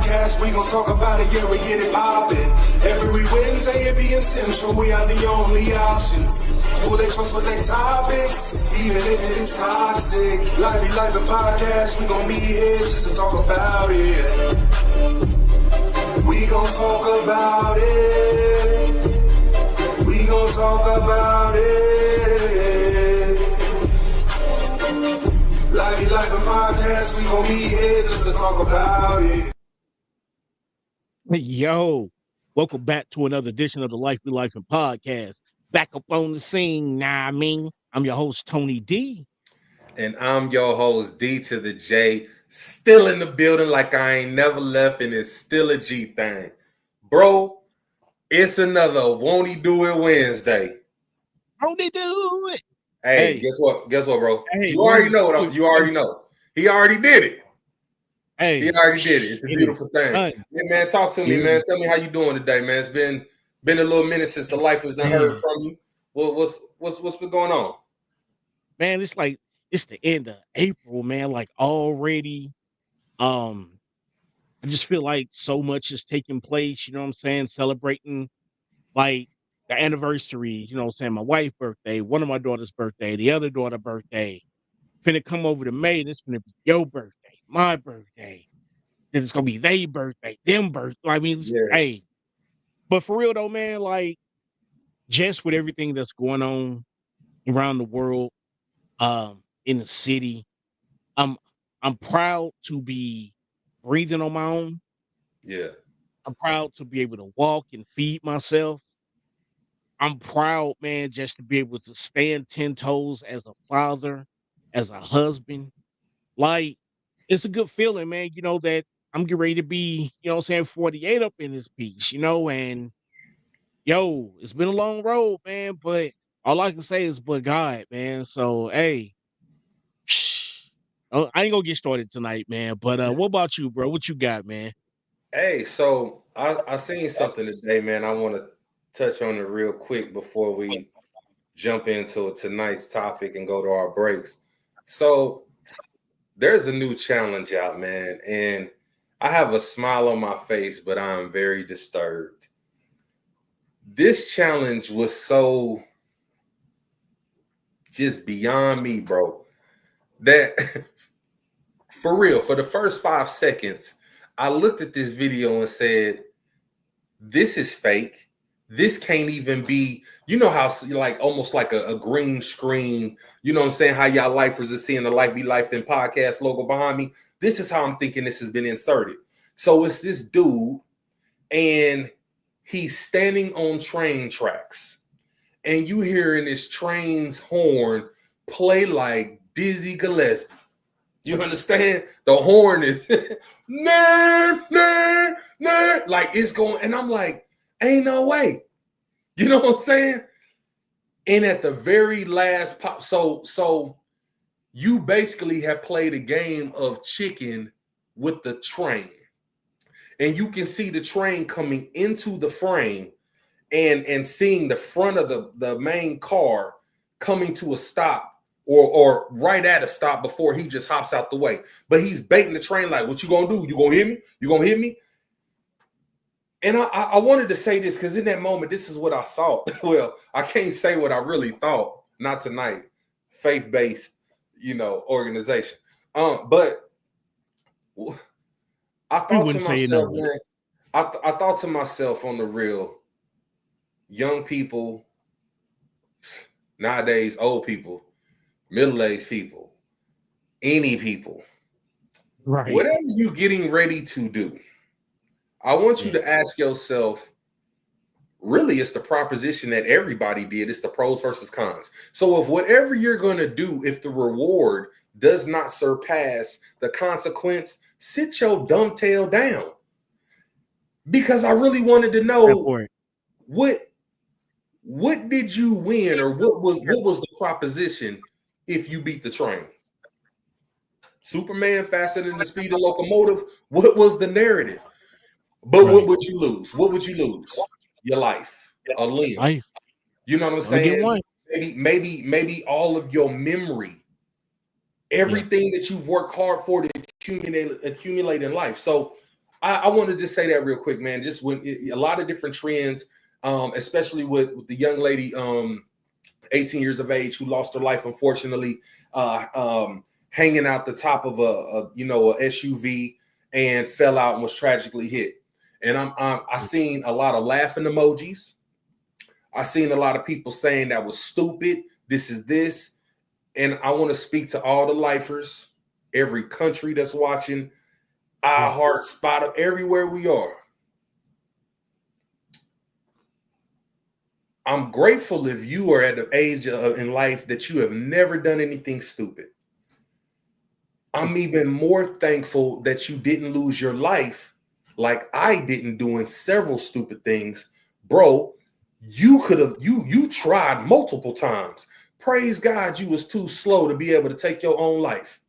podcast, we gon' talk about it, yeah, we get it poppin'. Every Wednesday it be essential, we are the only options. Who they trust with their topics, even if it is toxic. Life and podcast, we gon' be here just to talk about it. We gon' talk about it. We gon' talk about it. Life and podcast, we gon' be here just to talk about it. Yo, welcome back to another edition of the Life and Podcast. Back up on the scene, I'm your host, Tony D. And I'm your host, D to the J, still in the building like I ain't never left, and it's still a G thing. Bro, it's another Won't He Do It Wednesday. Won't he do it? Hey, guess what, bro? Hey, you already know you already know. He already did it. Hey, he already did it. It's a beautiful thing. Hey, man, talk to me, man. Tell me how you doing today, man. It's been a little minute since the life has heard from you. What's been going on? Man, it's the end of April, man. Like already, I just feel like so much is taking place. You know what I'm saying? Celebrating like the anniversaries. You know what I'm saying? My wife's birthday, one of my daughter's birthday, the other daughter's birthday. Finna come over to May. This finna be your birthday, my birthday. Then it's gonna be their birthday, them birthday. I mean, hey. But for real though, man, like just with everything that's going on around the world, in the city, I'm proud to be breathing on my own. Yeah. I'm proud to be able to walk and feed myself. I'm proud, man, just to be able to stand 10 toes as a father, as a husband. Like, it's a good feeling, man, you know, that I'm getting ready to be, you know what I'm saying, 48 up in this piece, you know, and yo, it's been a long road, man, but all I can say is but God, man. So, hey, I ain't gonna get started tonight, man, but what about you, bro? What you got, man? Hey, so I seen something today, man. I want to touch on it real quick before we jump into tonight's topic and go to our breaks. So there's a new challenge out, man, and I have a smile on my face, but I'm very disturbed. This challenge was so just beyond me, bro, that for real, for the first 5 seconds, I looked at this video and said, this is fake. This can't even be, you know how like almost like a green screen, you know what I'm saying? How y'all lifers are seeing the Life Be Life and podcast logo behind me. This is how I'm thinking this has been inserted. So it's this dude and he's standing on train tracks and you hearing this train's horn play like Dizzy Gillespie. You understand? The horn is nah, like it's going, and I'm like, ain't no way. You know what I'm saying? And at the very last pop, so you basically have played a game of chicken with the train. And you can see the train coming into the frame and seeing the front of the main car coming to a stop or right at a stop before he just hops out the way. But he's baiting the train like, what you gonna do? You gonna hit me? You gonna hit me? And I wanted to say this because in that moment, this is what I thought. Well, I can't say what I really thought. Not tonight. Faith-based, organization. But I thought to myself, man, I thought to myself on the real, young people, nowadays, old people, middle-aged people, any people, right? Whatever you're getting ready to do, I want you to ask yourself, really, it's the proposition that everybody did. It's the pros versus cons. So if whatever you're going to do, if the reward does not surpass the consequence, sit your dumb tail down. Because I really wanted to know what did you win, or what was the proposition if you beat the train? Superman faster than the speed of locomotive. What was the narrative? But what would you lose? What would you lose? Your life, a limb. You know what I'm saying? Maybe all of your memory, everything that you've worked hard for to accumulate in life. So I want to just say that real quick, man. Just when a lot of different trends, especially with the young lady, 18 years of age, who lost her life, unfortunately, hanging out the top of a SUV and fell out and was tragically hit. And I seen a lot of laughing emojis. I seen a lot of people saying that was stupid. This is this. And I want to speak to all the lifers, every country that's watching, iHeart, Spot, everywhere we are. I'm grateful if you are at the age in life that you have never done anything stupid. I'm even more thankful that you didn't lose your life like I didn't, doing several stupid things. Bro, you could have, you tried multiple times. Praise God you was too slow to be able to take your own life.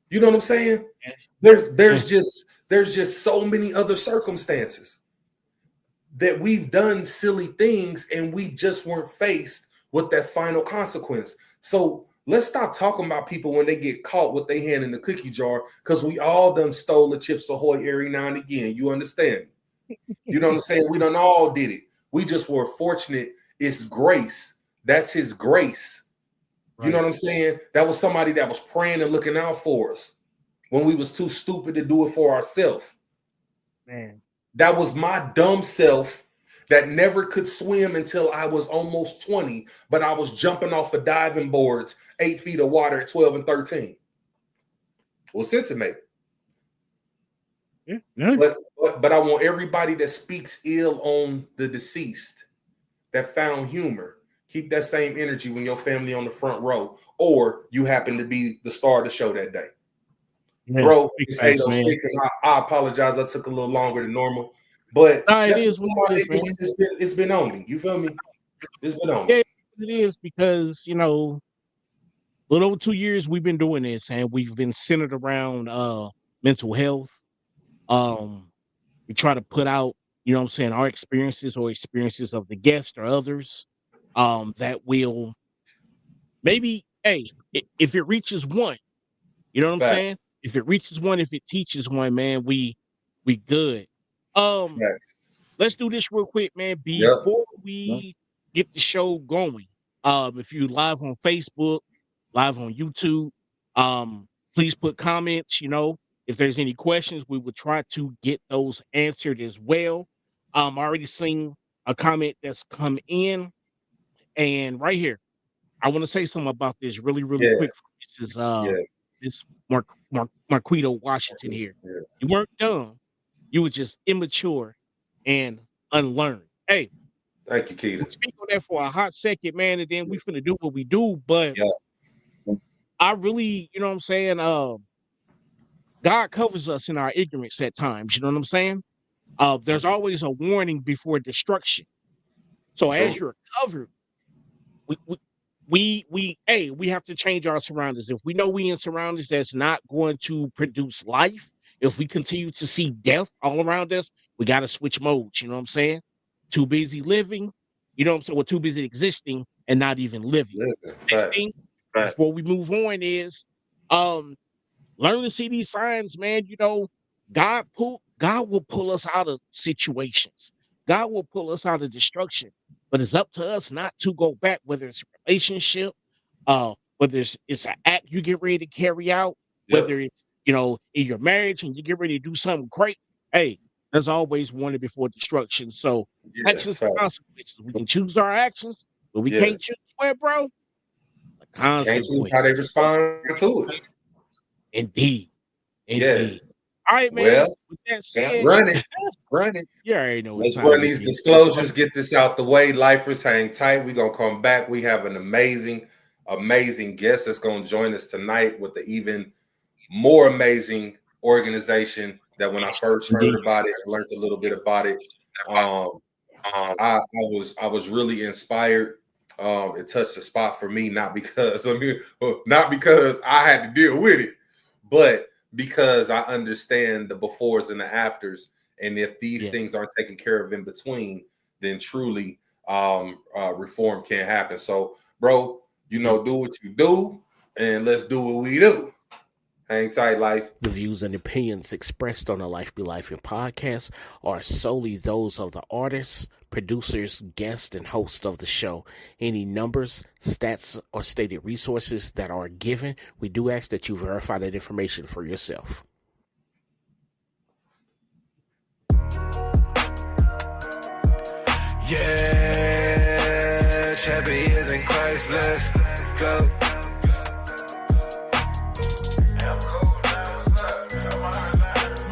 You know what I'm saying? There's just so many other circumstances that we've done silly things and we just weren't faced with that final consequence. So let's stop talking about people when they get caught with their hand in the cookie jar, because we all done stole the Chips Ahoy every now and again. You understand? You know what I'm saying? We done all did it. We just were fortunate. It's grace. That's his grace. You know what I'm saying? That was somebody that was praying and looking out for us when we was too stupid to do it for ourselves. Man. That was my dumb self that never could swim until I was almost 20, but I was jumping off of diving boards, 8 feet of water at 12 and 13. Well, sense it made. Yeah. But I want everybody that speaks ill on the deceased, that found humor, keep that same energy when your family on the front row, or you happen to be the star of the show that day. Yeah, bro, it's 8:06, and I apologize. I took a little longer than normal, but it's been on me. You feel me? It's been on me. Yeah, it is, because a little over 2 years we've been doing this, and we've been centered around mental health. We try to put out, our experiences or experiences of the guest or others, that will maybe, hey, if it reaches one, you know what I'm saying? If it reaches one, if it teaches one, man, we good. Let's do this real quick, man. Before we get the show going, if you live on Facebook, live on YouTube, please put comments. If there's any questions, we will try to get those answered as well. I already seen a comment that's come in, and right here, I want to say something about this really quick. This is it's Marquito Washington here. You weren't dumb, you were just immature and unlearned. Hey, thank you, Keita. We'll speak on that for a hot second, man, and then we finna do what we do. But I really, you know what I'm saying? God covers us in our ignorance at times. You know what I'm saying? There's always a warning before destruction. So as you're covered, we have to change our surroundings. If we know we in surroundings that's not going to produce life, if we continue to see death all around us, we got to switch modes. You know what I'm saying? Too busy living, you know what I'm saying? We're too busy existing and not even living. Next thing, before we move on, is learn to see these signs, man. God will pull us out of situations. God will pull us out of destruction. But it's up to us not to go back, whether it's a relationship, whether it's an act you get ready to carry out, whether it's, in your marriage and you get ready to do something great. Hey, there's always warning before destruction. So actions and consequences. We can choose our actions, but we can't choose what, bro? The consequences. Can't choose how they respond to it. Indeed. All right, man. Well, with that said, run it. You already know. Let's run these disclosures, get this out the way. Lifers, hang tight. We're going to come back. We have an amazing guest that's going to join us tonight with the even more amazing organization that when I first heard about it, I learned a little bit about it. I was really inspired. It touched the spot for me, not because I had to deal with it, but because I understand the befores and the afters. And if these things aren't taken care of in between, then truly reform can't happen. So, bro, do what you do, and let's do what we do. Hang tight, life. The views and opinions expressed on the Life Be Life in podcast are solely those of the artists, producers, guests, and hosts of the show. Any numbers, stats, or stated resources that are given, we do ask that you verify that information for yourself. Yeah, champions in Christ, let's go.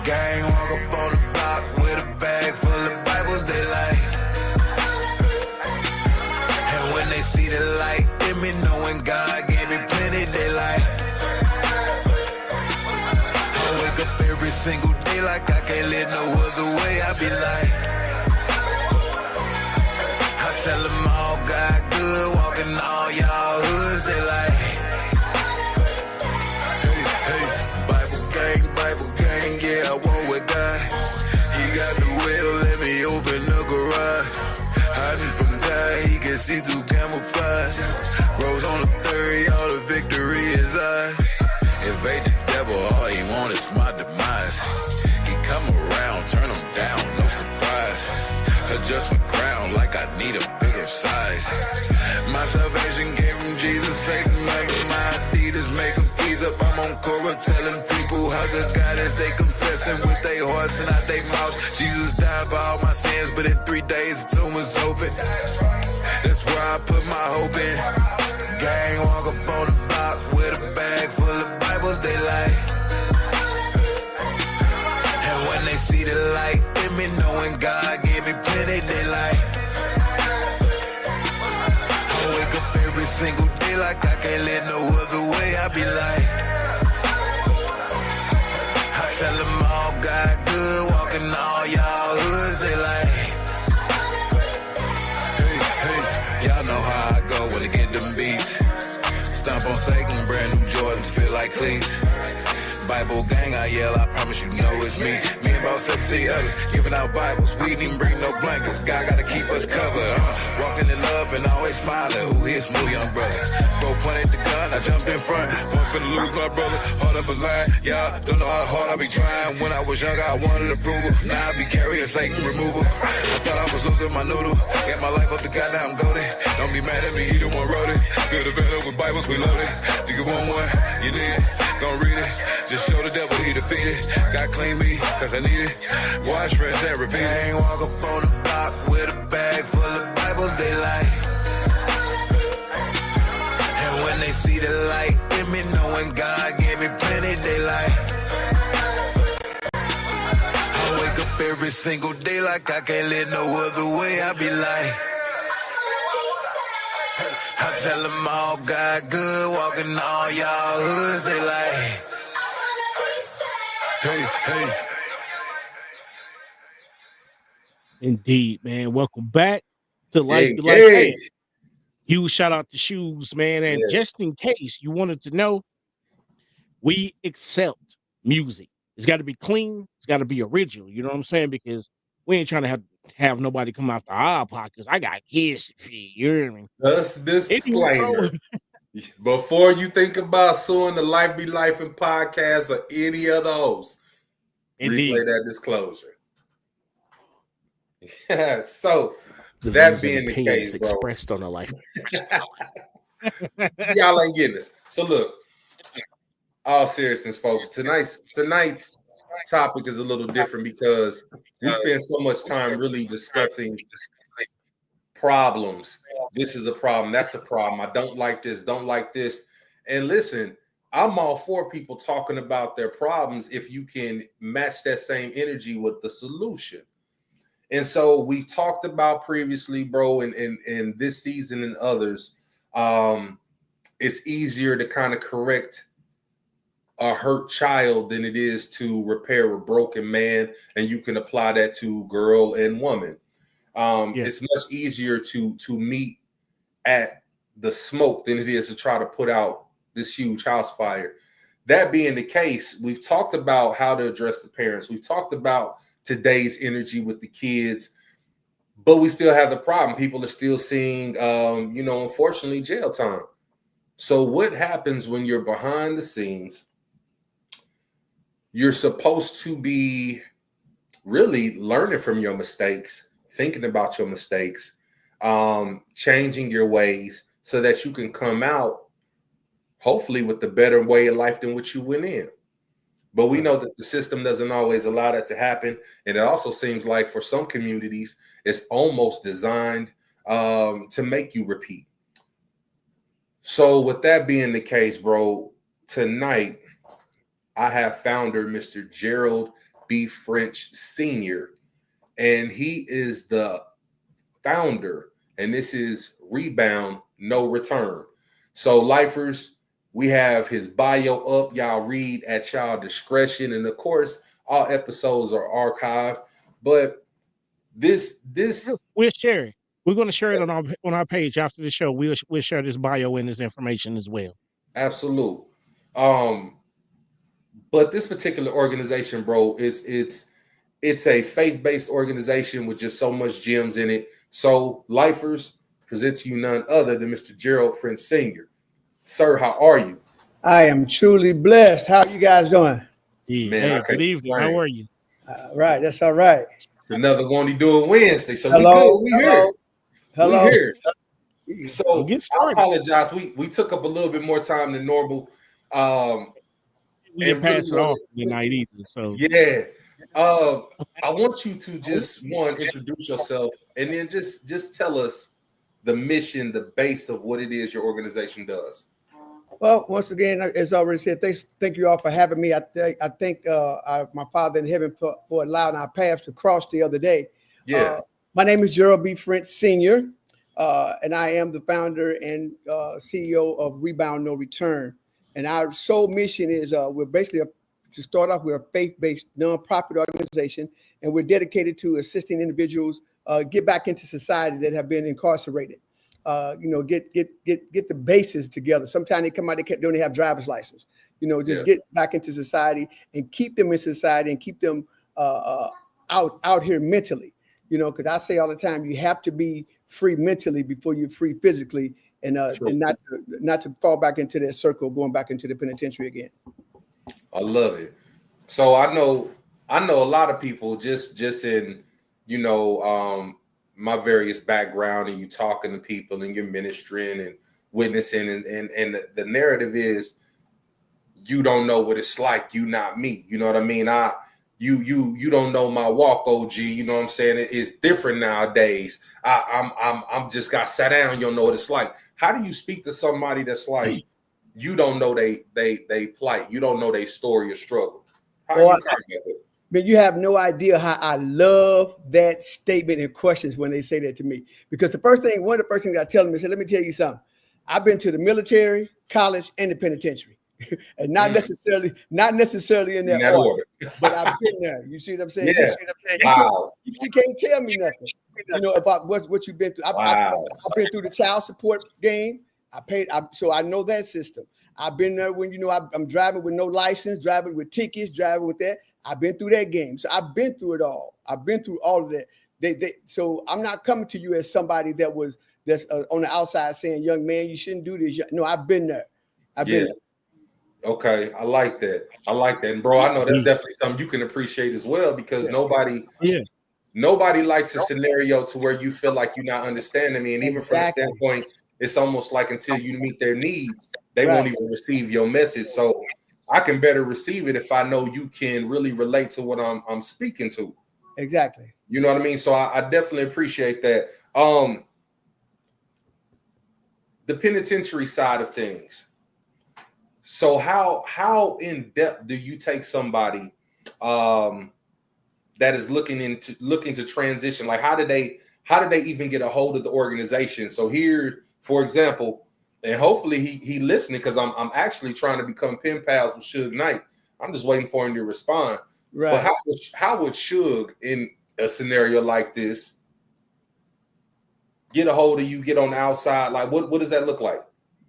Gang walk up on the block with a bag full of Bibles they like. And when they see the light in me, knowing God gave me plenty daylight. I wake up every single day like I can't live no other way. I be like, I tell them all God good, walking all y'all hoods, they like. Yeah, I walk with God. He got the wheel, let me open the garage. Hiding from God, he can see through camouflage. Rose on the 30, all the victory is ours. Invade the devil, all he want is my demise. He come around, turn him down, no surprise. Adjust my crown like I need a bigger size. My salvation came from Jesus, Satan under my Adidas, make him ease up. I'm on Cora telling people how good God is. They confessing with their hearts and out their mouths. Jesus died for all my sins, but in 3 days the tomb was open. That's where I put my hope in. Gang walk up on the block with a bag full of Bibles they like. And when they see the light in me, knowing God gave me plenty daylight. I wake up every single day like I can't live no other way. I be like, I tell them all God good, walking all y'all hoods, they like. Hey, y'all know how I go when I get them beats. Stomp on Satan, brand new Jordans feel like cleats. Bible gang, I yell, I promise you know it's me. Me and about 17 others, giving out Bibles. We didn't even bring no blankets. God gotta keep us covered. Walking in love and always smiling. Who his smooth young brother? Bro pointed the gun, I jumped in front. One finna lose my brother, heart of a line. Y'all don't know how hard I be trying. When I was young, I wanted approval. Now I be carrying Satan removal. I thought I was losing my noodle. Get my life up to God, now I'm goaded. Don't be mad at me, he the one wrote it. Build a van with Bibles, we loaded. Nigga want one, you need it. Don't read it. Just show the devil he defeated. God claim me, cause I need it. Watch, rinse, and repeat it. Gang walk up on the block with a bag full of Bibles they like. And when they see the light in me, knowing God gave me plenty daylight. I wake up every single day like I can't live no other way. I be like, I tell them all God good, walking all y'all hoods, they like. Hey. Indeed, man. Welcome back to Life Be Life. Hey, huge shout out to Shoes, man. And just in case you wanted to know, we accept music. It's got to be clean. It's got to be original. You know what I'm saying? Because we ain't trying to have nobody come after our pockets. I got kids to feed. You know what I mean? Just disclaimer. Before you think about suing the Life Be Life in podcast or any other host, replay that disclosure. Yeah, so that being the case, bro, expressed on the life. Y'all ain't getting this. So look, all seriousness, folks, tonight's topic is a little different because we spend so much time really discussing problems. This is a problem. That's a problem. I don't like this. Don't like this. And listen, I'm all for people talking about their problems if you can match that same energy with the solution. And so we talked about previously, bro, in this season and others, it's easier to kind of correct a hurt child than it is to repair a broken man. And you can apply that to girl and woman. It's much easier to meet at the smoke than it is to try to put out this huge house fire. That being the case, we've talked about how to address the parents. We've talked about today's energy with the kids, but we still have the problem. People are still seeing, unfortunately, jail time. So what happens when you're behind the scenes you're supposed to be really learning from your mistakes, thinking about your mistakes, changing your ways so that you can come out hopefully with the better way of life than what you went in. But we know that the system doesn't always allow that to happen. And it also seems like for some communities, it's almost designed to make you repeat. So with that being the case, bro, tonight I have founder Mr. Gerald B. French Sr., and he is the founder, and this is Rebound No Return. So lifers, we have his bio up. Y'all read at y'all discretion. And of course, all episodes are archived. But this we'll share it. We're going to share it on our page after the show. We'll share this bio and this information as well. Absolute. But this particular organization, bro, it's a faith-based organization with just so much gems in it. So lifers, present to you none other than Mr. Gerald French Sr. Sir, how are you? I am truly blessed. How you guys doing? Yeah. Man, Hey, good evening. How are you? Right, that's all right. It's another one he doing Wednesday, so Hello, we good. We here. Hello. We here. So Get I started. apologize. We took up a little bit more time than normal. We didn't pass it off tonight either. So yeah. I want you to just introduce yourself and then just tell us the mission, the base of what it is your organization does. Well, once again, as I already said, thank you all for having me. I thank my Father in heaven for allowing our paths to cross the other day. Yeah. My name is Gerald B. French Sr., and I am the founder and CEO of Rebound No Return. And our sole mission is we're basically to start off, we're a faith-based nonprofit organization, and we're dedicated to assisting individuals get back into society that have been incarcerated. Get the bases together. Sometimes they come out, they don't even have driver's license. Get back into society and keep them in society and keep them out here mentally. Because I say all the time, you have to be free mentally before you're free physically, and not to fall back into that circle, going back into the penitentiary again. I love it. So I know a lot of people just in my various background, and you talking to people and you're ministering and witnessing, and the narrative is you don't know what it's like. You not me. You know what I mean? You don't know my walk, OG. You know what I'm saying? It's different nowadays. I'm just got sat down. You don't know what it's like. How do you speak to somebody that's like you don't know they plight? You don't know their story or struggle. Man, you have no idea how I love that statement and questions when they say that to me. Because one of the first things I tell them is, let me tell you something. I've been to the military, college, and the penitentiary. And not necessarily in that order. But I've been there. You see what I'm saying? Yeah. You see what I'm saying? Wow. You can't tell me nothing, about what you've been through. I've been through the child support game. So I know that system. I've been there when I'm driving with no license, driving with tickets, driving with that. I've been through that game. So I've been through it all. I've been through all of that. So I'm not coming to you as somebody that's on the outside saying, young man, you shouldn't do this. No, I've been there. I've been there. Okay, I like that. And bro, I know that's definitely something you can appreciate as well, because nobody likes a scenario to where you feel like you're not understanding me. And even from the standpoint, it's almost like until you meet their needs, they won't even receive your message. So I can better receive it if I know you can really relate to what I'm speaking to. Exactly. You know what I mean? So I definitely appreciate that. The penitentiary side of things. So how in depth do you take somebody that is looking to transition? Like how did they even get a hold of the organization? So here, for example, and hopefully he listening, because I'm actually trying to become pen pals with Suge Knight. I'm just waiting for him to respond. Right. But how would Suge in a scenario like this get a hold of you, get on the outside? Like what does that look like?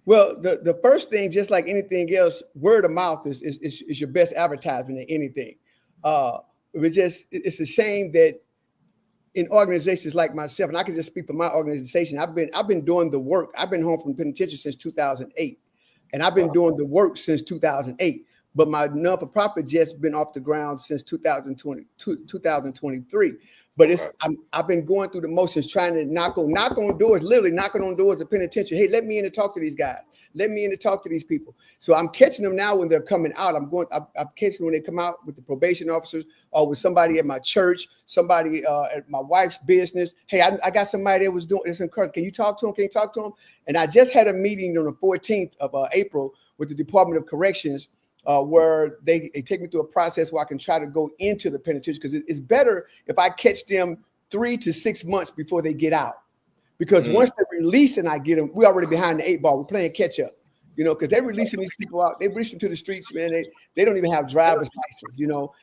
Well, the first thing, just like anything else, word of mouth is your best advertisement in anything. It's a shame that in organizations like myself, and I can just speak for my organization, I've been doing the work. I've been home from penitentiary since 2008, and I've been doing the work since 2008. but my non-for-profit just been off the ground since 2023. But I've been going through the motions, trying to knock on doors, literally knocking on doors of penitentiary. Hey, let me in to talk to these guys. Let me in to talk to these people. So I'm catching them now when they're coming out. I'm catching them when they come out with the probation officers or with somebody at my church, somebody at my wife's business. Hey, I got somebody that was doing this in Kirk. Can you talk to him? Can you talk to him? And I just had a meeting on the 14th of April with the Department of Corrections, where they take me through a process where I can try to go into the penitentiary, because it's better if I catch them 3 to 6 months before they get out. Because once they're released and I get them, we're already behind the 8 ball. We're playing catch up, because they're releasing these people out. They release them to the streets, man. They don't even have driver's license,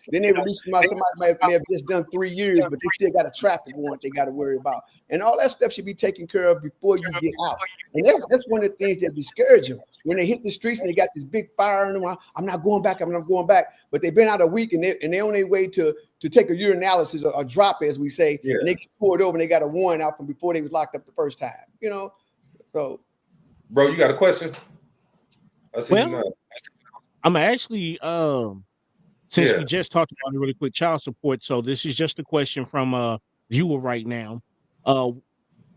Then they release them out. Somebody may have just done 3 years, but they still got a traffic warrant they got to worry about. And all that stuff should be taken care of before you get out. And that's one of the things that discourage them. When they hit the streets and they got this big fire in them, I'm not going back. I'm not going back. But they've been out a week and they're on their way to take a urinalysis or a drop, as we say, and they get pulled over and they got a warrant out from before they was locked up the first time, So, bro, you got a question? I'm actually since we just talked about it really quick, child support. So this is just a question from a viewer right now. And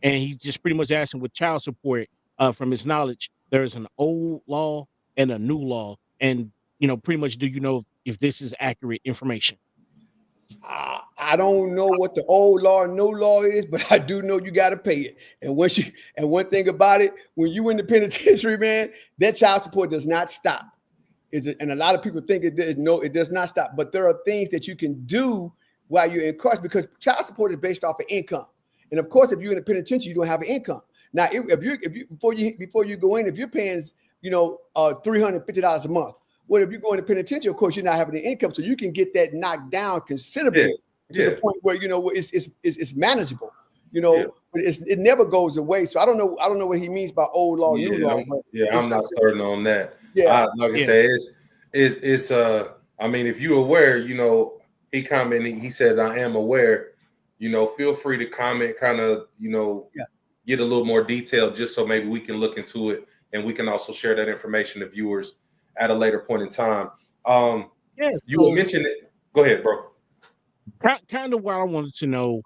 he just pretty much asking with child support, from his knowledge, there's an old law and a new law. And pretty much, do you know if this is accurate information? I don't know what the old law and no law is, but I do know you got to pay it. And one thing about it, when you in the penitentiary, man, that child support does not stop. And a lot of people think it does not stop. But there are things that you can do while you're incarcerated, because child support is based off of income. And of course, if you're in the penitentiary, you don't have an income. Now, if you before you go in, if you're paying $350 a month. Well, if you go into penitentiary, of course, you're not having an income, so you can get that knocked down considerably to the point where it's manageable. But it never goes away. So I don't know what he means by old law, new law. I'm not certain on that. Like I say, it's I mean, if you're aware, he commented, he says, I am aware. Feel free to comment, kind of, get a little more detail, just so maybe we can look into it and we can also share that information to viewers at a later point in time. You were mentioning it. Go ahead, bro. Kind of what I wanted to know.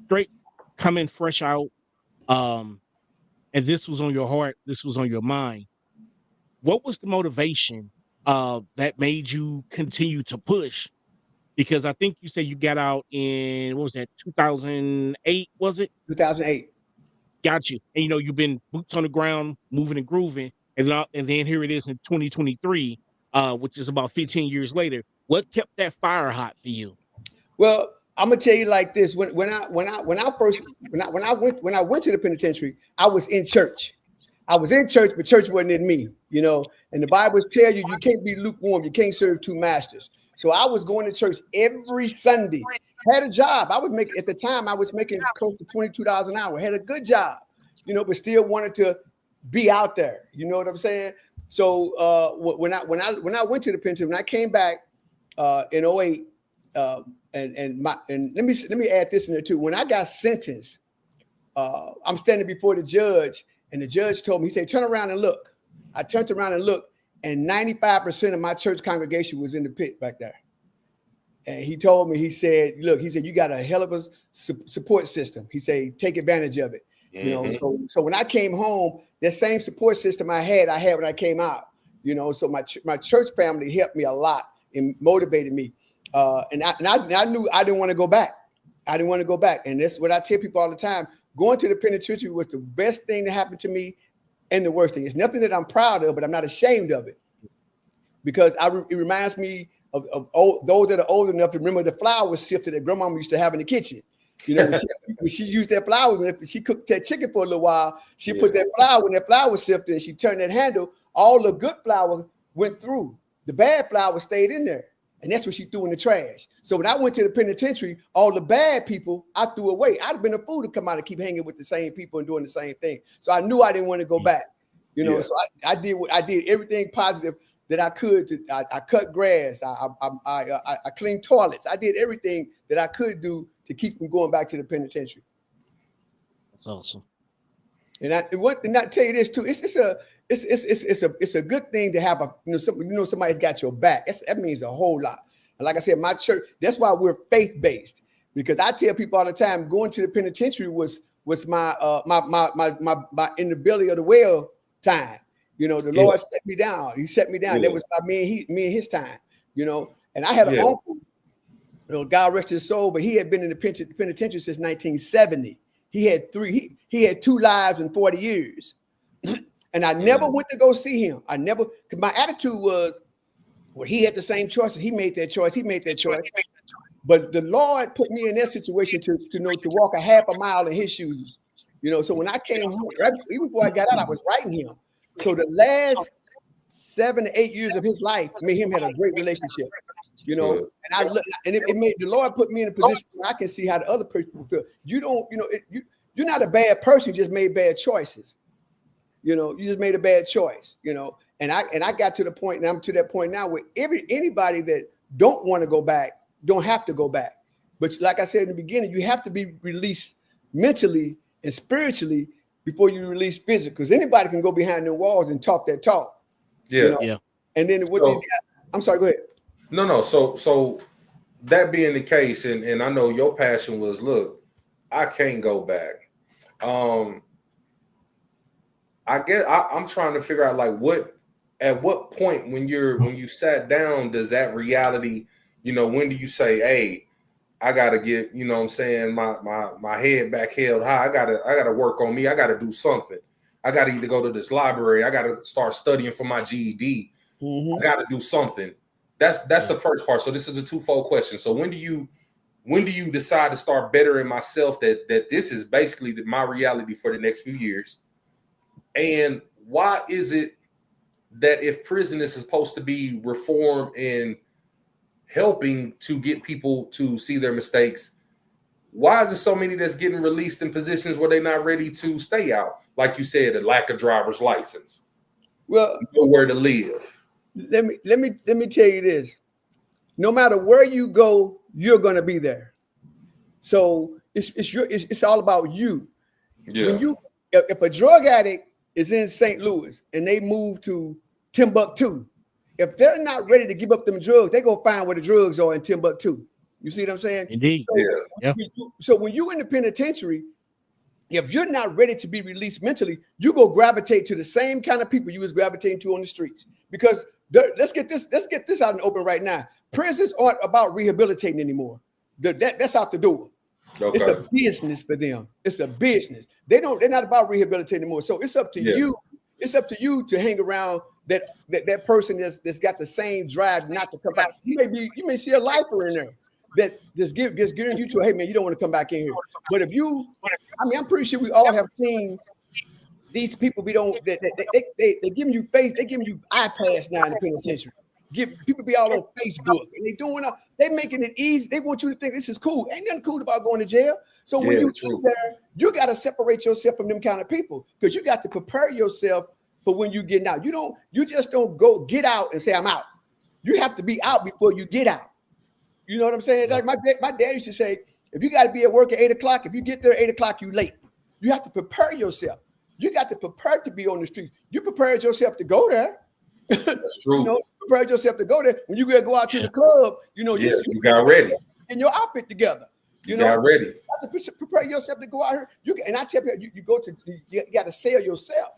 Straight coming fresh out, and this was on your heart, this was on your mind. What was the motivation that made you continue to push? Because I think you said you got out in, what was that, 2008? Was it 2008? Got you. And you've been boots on the ground, moving and grooving. And then here it is in 2023, which is about 15 years later. What kept that fire hot for you? Well, I'm gonna tell you like this: when I went to the penitentiary, I was in church. I was in church, but church wasn't in me, And the Bible tells you can't be lukewarm, you can't serve 2 masters. So I was going to church every Sunday. Had a job. I was making close to $22 an hour. Had a good job, but still wanted to be out there. You know what I'm saying? So when I went to the penitentiary, when I came back in 2008, and let me add this in there too. When I got sentenced, I'm standing before the judge, and the judge told me, he said, "Turn around and look." I turned around and looked, and 95% of my church congregation was in the pit back there. And he told me, he said, "You got a hell of a support system." He said, "Take advantage of it." So when I came home, that same support system I had when I came out. So my church family helped me a lot and motivated me. And I knew I didn't want to go back. And that's what I tell people all the time. Going to the penitentiary was the best thing that happened to me and the worst thing. It's nothing that I'm proud of, but I'm not ashamed of it, because it reminds me of those that are old enough to remember the flour sifter that grandmama used to have in the kitchen. When she used that flour, when she cooked that chicken for a little while, she put that flour in that flour sifter and she turned that handle. All the good flour went through. The bad flour stayed in there. And that's what she threw in the trash. So when I went to the penitentiary, all the bad people I threw away. I'd have been a fool to come out and keep hanging with the same people and doing the same thing. So I knew I didn't want to go back. So I did everything positive that I could. I cut grass. I cleaned toilets. I did everything that I could do to keep from going back to the penitentiary. That's awesome. And I tell you this too. It's a good thing to have somebody's got your back. That means a whole lot. And like I said, my church. That's why we're faith based. Because I tell people all the time, going to the penitentiary was my inability of the well time. The Lord set me down. He set me down. Yeah. That was by me and his time. And I had an uncle. God rest his soul, but he had been in the penitentiary since 1970. He had two lives in 40 years. And I never went to go see him. Because my attitude was, well, he had the same choices. He made that choice. But the Lord put me in that situation to walk a half a mile in his shoes. So when I came home, even before I got out, I was writing him. So the last 7 to 8 years of his life, me and him had a great relationship. And it made the Lord put me in a position where I can see how the other person feel. You're not a bad person. You just made bad choices. You just made a bad choice. And I got to the point, and I'm to that point now where anybody that don't want to go back don't have to go back. But like I said in the beginning, you have to be released mentally and spiritually before you release physically. Because anybody can go behind the walls and talk that talk. Yeah. And then these guys, I'm sorry, go ahead. No. So that being the case, and I know your passion was, look, I can't go back. I guess I'm trying to figure out at what point when you sat down, does that reality, when do you say, hey, I gotta get, what I'm saying, my head back held high. I gotta work on me. I gotta do something. I gotta either go to this library. I gotta start studying for my GED. I gotta do something. That's the first part. So this is a twofold question. So when do you decide to start bettering myself that this is basically my reality for the next few years? And why is it that if prison is supposed to be reform and helping to get people to see their mistakes, why is there so many that's getting released in positions where they're not ready to stay out? Like you said, a lack of driver's license. Well, nowhere to live. Let me tell you this. No matter where you go, you're going to be there. So it's all about you. Yeah. If a drug addict is in St. Louis and they move to Timbuktu, if they're not ready to give up them drugs, they go find where the drugs are in Timbuktu. You see what I'm saying? Indeed. So when you're in the penitentiary, if you're not ready to be released mentally, you go gravitate to the same kind of people you was gravitating to on the streets. Because let's get this out in the open right now. Prisons aren't about rehabilitating anymore. That's out the door. Okay. It's a business for them. It's a business. They're not about rehabilitating anymore. So it's up to you. It's up to you to hang around that person that's got the same drive not to come back. You may see a lifer in there that just getting you to, hey man, you don't want to come back in here. But I'm pretty sure we all have seen these people. They giving you face, they giving you iPads now in the penitentiary. People be all on Facebook and they making it easy. They want you to think this is cool. Ain't nothing cool about going to jail. So when you get there, you got to separate yourself from them kind of people because you got to prepare yourself for when you get out. You just don't go get out and say I'm out. You have to be out before you get out. You know what I'm saying? Like my dad used to say, if you got to be at work at 8 o'clock, if you get there at 8 o'clock, you late. You have to prepare yourself. You got to prepare to be on the street. You prepared yourself to go there. That's true. Prepared yourself to go there. When you go out to the club, you got ready. And your outfit together. You got ready. You have to prepare yourself to go out here. And I tell you, you got to sell yourself.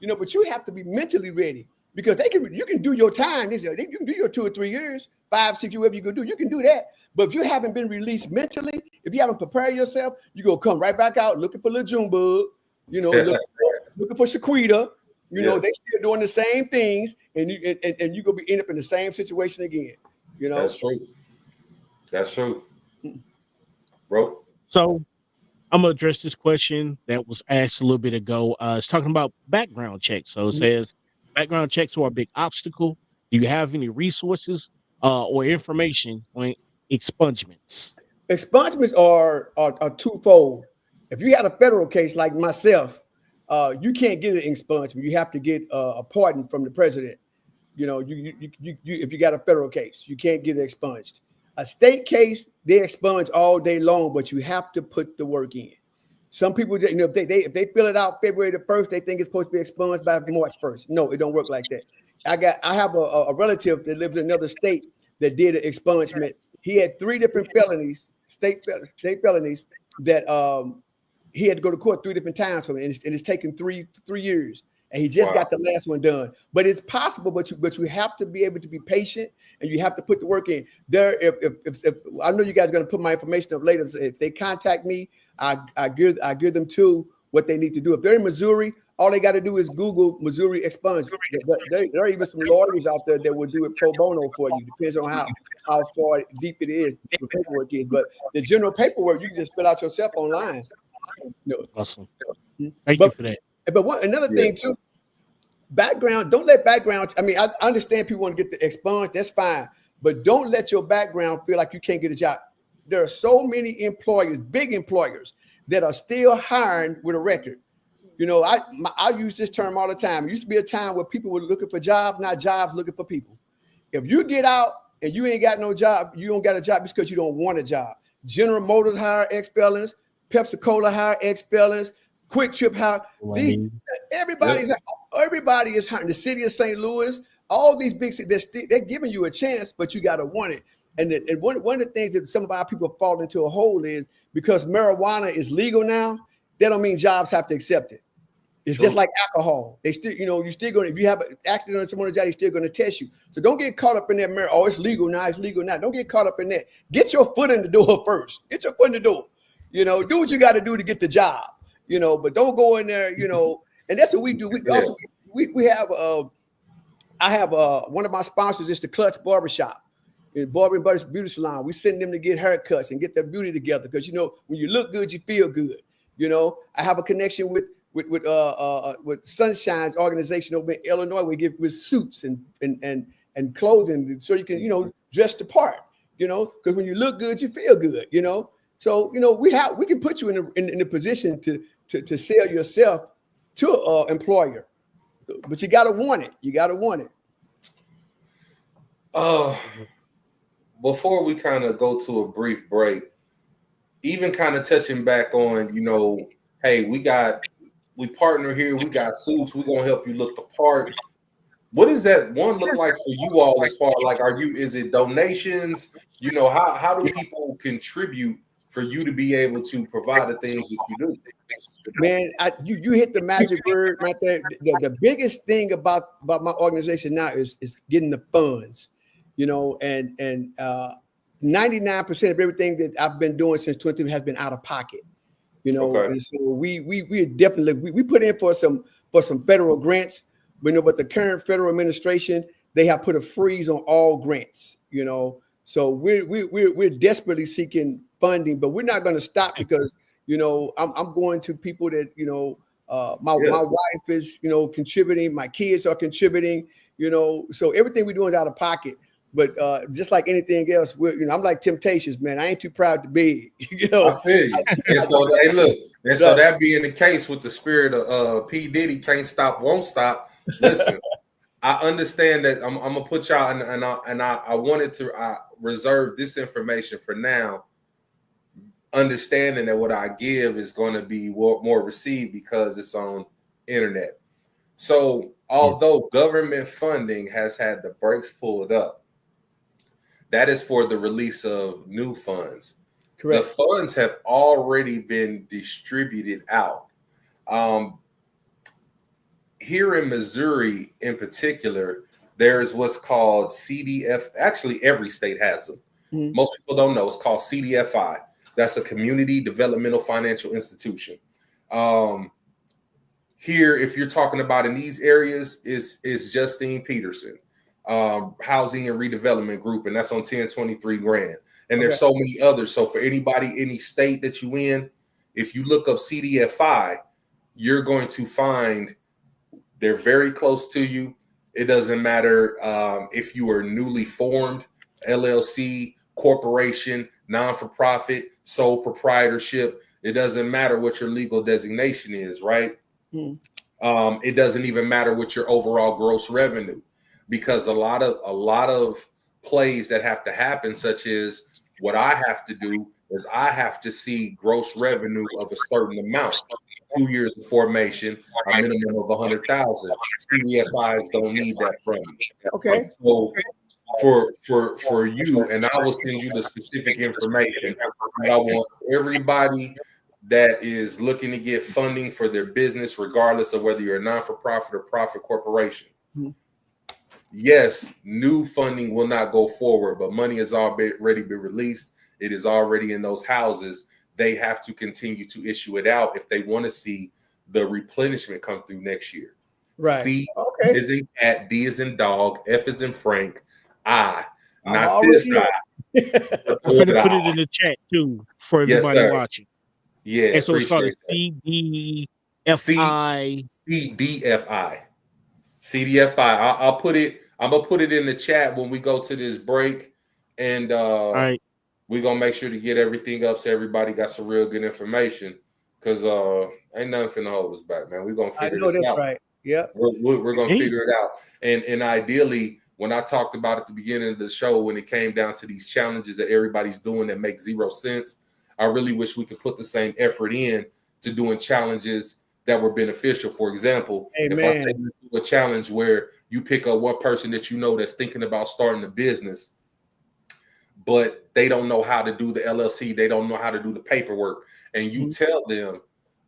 But you have to be mentally ready because you can do your time. You can do your 2 or 3 years, 5, 6, whatever you can do. You can do that. But if you haven't been released mentally, if you haven't prepared yourself, you go come right back out looking for little Junebug, looking for Shaquita. They still doing the same things, and you gonna end up in the same situation again. That's true. That's true, bro. So I'm gonna address this question that was asked a little bit ago. It's talking about background checks. So it says background checks are a big obstacle. Do you have any resources or information on expungements? Expungements are twofold. If you had a federal case like myself, you can't get an expungement. You have to get a pardon from the president. If you got a federal case, you can't get it expunged. A state case, they expunge all day long, but you have to put the work in. Some people, if they fill it out February the 1st, they think it's supposed to be expunged by March 1st. No, it don't work like that. I have a relative that lives in another state that did an expungement. He had 3 different felonies, state felonies that he had to go to court 3 different times for it, and it's taken 3 years. And he just got the last one done. But it's possible, but you have to be able to be patient, and you have to put the work in. If I know you guys are going to put my information up later. So if they contact me, I give them to what they need to do. If they're in Missouri, all they got to do is Google Missouri expungement. There are even some lawyers out there that will do it pro bono for you. Depends on how far deep it is, the paperwork is. But the general paperwork, you can just fill out yourself online. Awesome. Thank you for that. But another thing too, background. Don't let background. I mean, I understand people want to get the expunged. That's fine, but don't let your background feel like you can't get a job. There are so many employers, big employers, that are still hiring with a record. I use this term all the time. It used to be a time where people were looking for jobs, not jobs looking for people. If you get out and you ain't got no job, you don't got a job because you don't want a job. General Motors hire ex-felons, Pepsi-Cola hire ex-felons, Quick Trip hire. Everybody is hiring. The city of St. Louis, all these big cities, they're giving you a chance, but you got to want it. And one of the things that some of our people fall into a hole is because marijuana is legal now, that don't mean jobs have to accept it. It's just like alcohol. They still, you're still going to, if you have an accident on someone's job, they're still going to test you. So don't get caught up in that. Oh, it's legal now. It's legal now. Don't get caught up in that. Get your foot in the door first. Get your foot in the door. Do what you got to do to get the job. But don't go in there. And that's what we do. We have. I have one of my sponsors is the Clutch Barbershop, Barber and Beauty Salon. We send them to get haircuts and get their beauty together because when you look good, you feel good. I have a connection with Sunshine's organization over in Illinois. We give with suits and clothing so you can dress the part. Because when you look good, you feel good. So we can put you in a position to sell yourself to an employer, but you got to want it. You got to want it. Before we kind of go to a brief break, even kind of touching back on, hey, we partner here, we got suits, we're gonna help you look the part. What does that one look like for you all as far like is it donations? How do people contribute for you to be able to provide the things that you do? Man, you hit the magic word right there. The biggest thing about my organization now is getting the funds, and 99% of everything that I've been doing since 20 has been out of pocket, Okay. And so we definitely we put in for some federal grants, but the current federal administration, they have put a freeze on all grants, So we're desperately seeking funding, but we're not going to stop because I'm going to people that my wife is contributing, my kids are contributing, so everything we're doing is out of pocket. But just like anything else, I'm like Temptations, man. I ain't too proud to be, I feel you. And so, hey, look, so that being the case with the spirit of P. Diddy, can't stop, won't stop. Listen, I understand that I'm gonna put y'all, and I wanted to reserve this information for now, understanding that what I give is going to be more received because it's on internet. So, although government funding has had the brakes pulled up, that is for the release of new funds. Correct. The funds have already been distributed out. Here in Missouri, in particular, there's what's called CDF. Actually, every state has them. Mm-hmm. Most people don't know. It's called CDFI. That's a Community Developmental Financial Institution. Here, if you're talking about in these areas, is Justine Peterson. Housing and Redevelopment Group, and that's on 1023 Grand. And there's so many others. So for anybody, any state that you in, if you look up CDFI, you're going to find they're very close to you. It doesn't matter if you are newly formed, LLC, corporation, non-for-profit, sole proprietorship. It doesn't matter what your legal designation is, right? Mm. It doesn't even matter what your overall gross revenue. Because a lot of plays that have to happen, such as what I have to do, is I have to see gross revenue of a certain amount. 2 years of formation, a minimum of 100,000. CDFIs don't need that from me. Okay. So for you, and I will send you the specific information. But I want everybody that is looking to get funding for their business, regardless of whether you're a non-for-profit or profit corporation. Mm-hmm. Yes, new funding will not go forward, but money has already been released. It is already in those houses. They have to continue to issue it out if they want to see the replenishment come through next year. Right. C is in cat, D is in dog, F is in Frank, I. Not this I. I'm going to put it in the chat too for everybody watching. Yeah. And so it's called a CDFI. CDFI. CDFI. I'll put it. I'm gonna put it in the chat when we go to this break, and all right, we're gonna make sure to get everything up so everybody got some real good information. Because ain't nothing finna hold us back, man. We're gonna figure this out. Right. Yeah. We're gonna figure it out. And ideally, when I talked about at the beginning of the show, when it came down to these challenges that everybody's doing that make 0 sense, I really wish we could put the same effort in to doing challenges that were beneficial. For example, if I say you do a challenge where you pick up one person that you know that's thinking about starting a business, but they don't know how to do the LLC, they don't know how to do the paperwork, and you tell them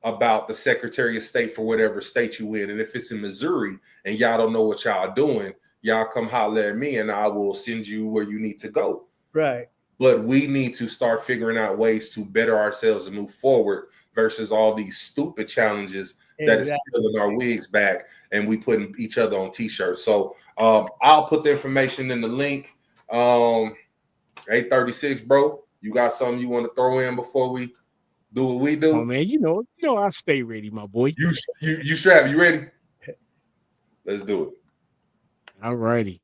about the Secretary of State for whatever state you in, and if it's in Missouri and y'all don't know what y'all doing, y'all come holler at me and I will send you where you need to go. Right. But we need to start figuring out ways to better ourselves and move forward versus all these stupid challenges that is pulling our wigs back and we putting each other on t-shirts. So I'll put the information in the link. 836, bro. You got something you want to throw in before we do what we do? Oh man, you know I stay ready, my boy. You strap. You ready? Let's do it. All righty.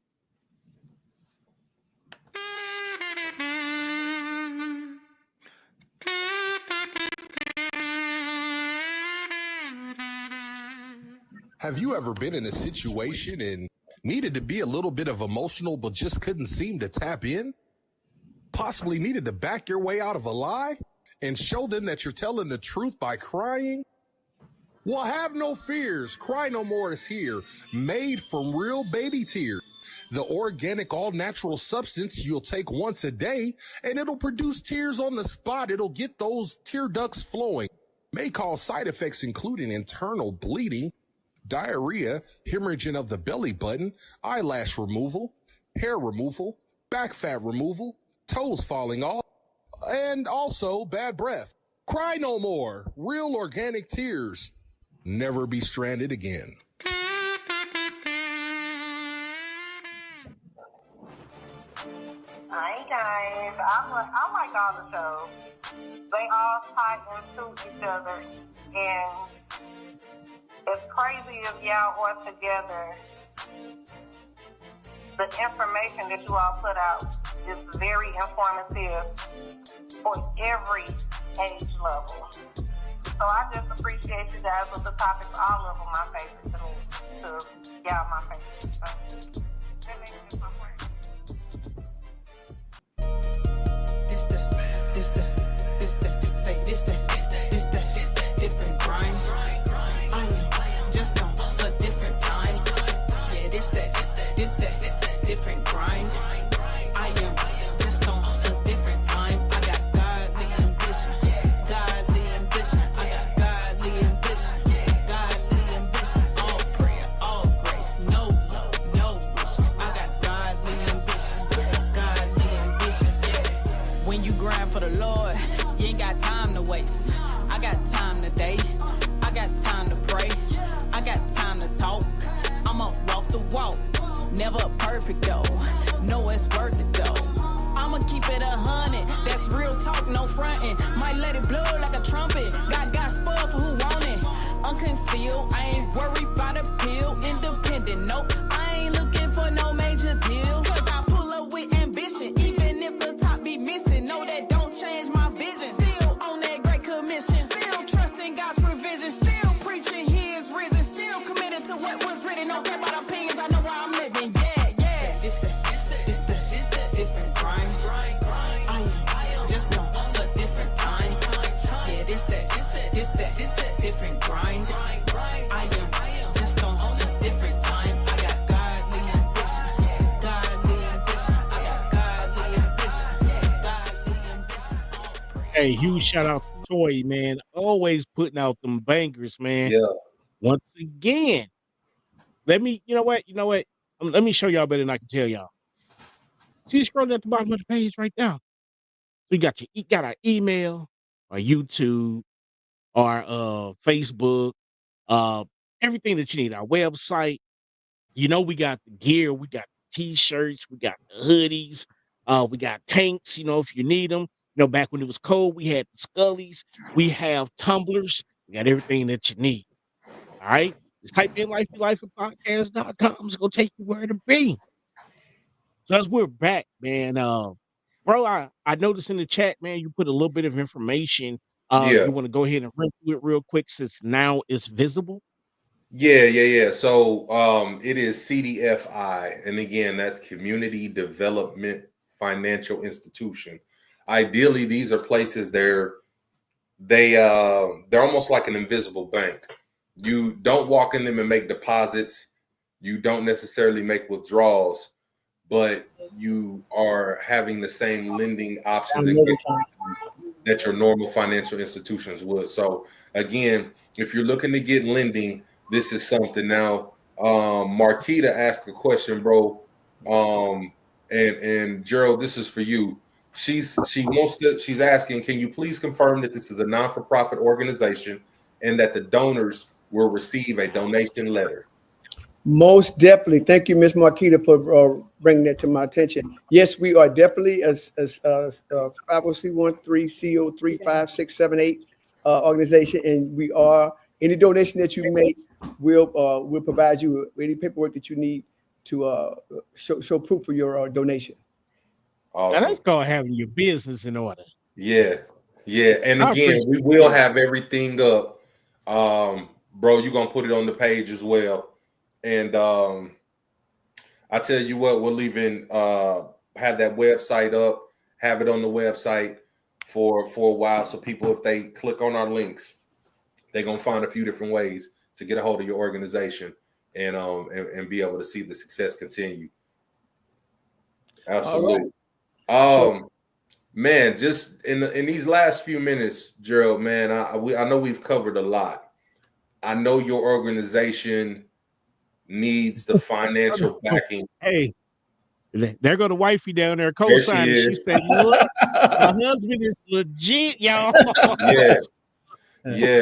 Have you ever been in a situation and needed to be a little bit of emotional but just couldn't seem to tap in? Possibly needed to back your way out of a lie and show them that you're telling the truth by crying? Well, have no fears. Cry No More is here, made from real baby tears. The organic, all-natural substance you'll take once a day, and it'll produce tears on the spot. It'll get those tear ducts flowing. May cause side effects including internal bleeding, diarrhea, hemorrhaging of the belly button, eyelash removal, hair removal, back fat removal, toes falling off, and also bad breath. Cry no more. Real organic tears. Never be stranded again. Hi guys, I like all the shows. They all tie into each other, and as crazy as y'all are together, the information that you all put out is very informative for every age level. So I just appreciate you guys with the topics. All of them my favorites to me. To y'all my favorites. So that makes me my friend. This the different grind. I am just on a different time. Yeah, this that different grind. I am just on a different time. I got godly ambition. I got godly ambition. All prayer, all grace, no wishes. I got godly ambition. Yeah. When you grind for the Lord, you ain't got time to waste. I got time today. I got time to pray. I got time to talk. I'ma walk the walk. Never perfect though. Know it's worth it though. I'ma keep it 100. That's real talk, no frontin'. Might let it blow like a trumpet. Got gospel for who want it. Unconcealed. I ain't worried about a pill. Independent. Nope. I ain't looking for no major deal. Cause I pull up with ambition. Even if the top be missing. Know that don't change my vision. Still on that great commission. Still trusting God's provision. Still preaching He is risen. Still committed to what was written. Don't care about opinions. I know where I'm living. Yeah. This the different grind. I am just on a different Hey, huge shout out to Toy, man. Always putting out them bangers, man. Yeah. Once again, you know what? Let me show y'all better than I can tell y'all. See, scrolling at the bottom of the page right now. We got our email, our YouTube, our Facebook, uh, everything that you need, our website. You know, we got the gear, we got the t-shirts, we got the hoodies, we got tanks, you know, if you need them. You know, back when it was cold, we had the Scullies, we have tumblers, we got everything that you need. All right. Just type in lifebelifeandpodcast.com. It's gonna take you where to be. So as we're back, man, bro, I noticed in the chat, man, you put a little bit of information. Yeah. You want to go ahead and run through it real quick since now it's visible. Yeah. So it is CDFI, and again, that's Community Development Financial Institution. Ideally, these are places they're almost like an invisible bank. You don't walk in them and make deposits. You don't necessarily make withdrawals, but you are having the same lending options and that your normal financial institutions would. So again, if you're looking to get lending, this is something. Now, Marquita asked a question, bro. And Gerald, this is for you. She's asking, can you please confirm that this is a non-for-profit organization and that the donors will receive a donation letter? Most definitely. Thank you, Ms. Marquita, for bringing that to my attention. Yes, we are definitely as 501c13 CO 35678 organization, and we are. Any donation that you make, we'll provide you with any paperwork that you need to show proof of your donation. Awesome. Now that's called having your business in order. Yeah. And again, we will have everything up. Bro, you're gonna put it on the page as well. And I tell you what, we'll even have that website up, have it on the website for a while. So people, if they click on our links, they're gonna find a few different ways to get a hold of your organization and be able to see the success continue. Absolutely. Man, just in these last few minutes, Gerald, man, I know we've covered a lot. I know your organization needs the financial backing. Hey, there go the wifey down there co-signing. She said, "Look, my husband is legit, y'all." Yeah.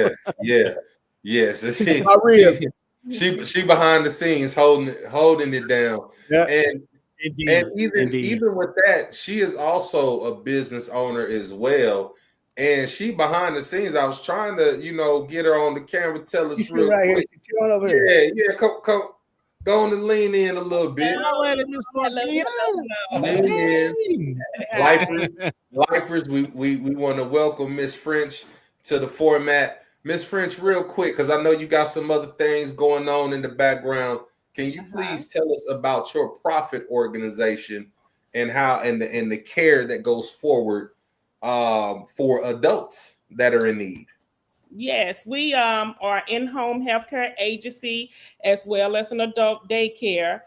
So she behind the scenes holding it down. Yeah. And even with that, she is also a business owner as well. And she behind the scenes. I was trying to, get her on the camera, tell us real quick. Yeah, come, go on and lean in a little bit. Lifers, we want to welcome Miss French to the format. Miss French, real quick, because I know you got some other things going on in the background. Can you please tell us about your profit organization and how and the care that goes forward for adults that are in need? Yes, we are in-home healthcare agency as well as an adult daycare